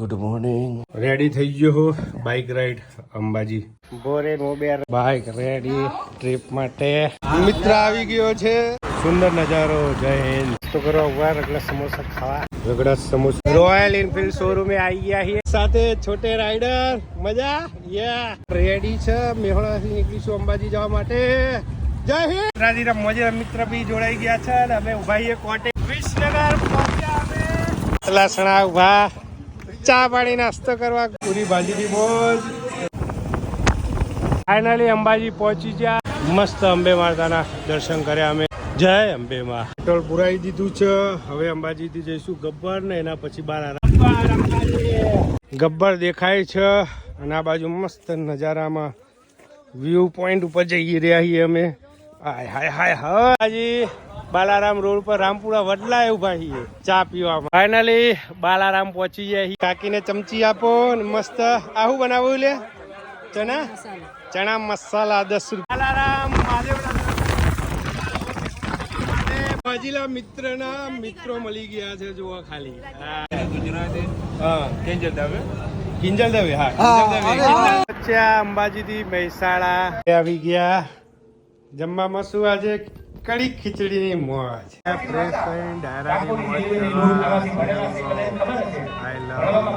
Good morning. Ready થઈ ગયો bike ride Ambaji. બોરે મોબેર બાઇક રેડી ટ્રીપ માટે. મિત્ર આવી ગયો છે. સુંદર નજારો. જય હિન્દ. તો કરો ઉભા રગડા સમોસા ખાવા. રગડા સમોસા રોયલ એનફિલ્ડ શોરૂમે આવી ગયા છીએ સાથે છોટે રાઇડર. મજા યા રેડી છે. મેહોણાથી નીકળીશું અંબાજી જવા માટે. જય હિન્દ. રાજીરા મોજેરા મિત્ર બી જોડાઈ ગયા છે અને અમે ઉભા છીએ કોટે વિસનગર પહોંચ્યા અમે. લસણા ઉભા ચા પાણી નાસ્તો કરવા પૂરી ભાજીની મોજ. ફાઇનલી અંબાજી પહોંચી ગયા. મસ્ત અંબે માતાના દર્શન કર્યા અમે. જય અંબે માં. પેટ્રોલ પુરાઈ દીધું છે. હવે અંબાજીથી જઈશું ગબ્બર ને એના પછી બાલારામ. ગબ્બર દેખાય છે અને આ બાજુ મસ્ત નજારામાં વ્યૂ પોઈન્ટ ઉપર જઈ રહ્યા છીએ અમે. હાય હાય હાય હાજી. બાલારામ રોડ પર રામપુરા વડલા એવું ભાઈ ચા પીવા. ફાઇનલી બાલારામ પહોંચી ગયા. કાકીને ચમચી આપો ને મસ્ત. આવું બનાવું લે ચણા મસાલા 10 રૂપિયા. બાલારામ મહાદેવના મિત્રો મળી ગયા છે. જોવા ખાલી કિંજલ દવે. હા અંબાજી થી મહેસાણા આવી ગયા. જમવામાં શું આજે કડી ખીચડીની મોજ. ફ્રેશ થઈને ડાયરાની મોજ. આઈ લવ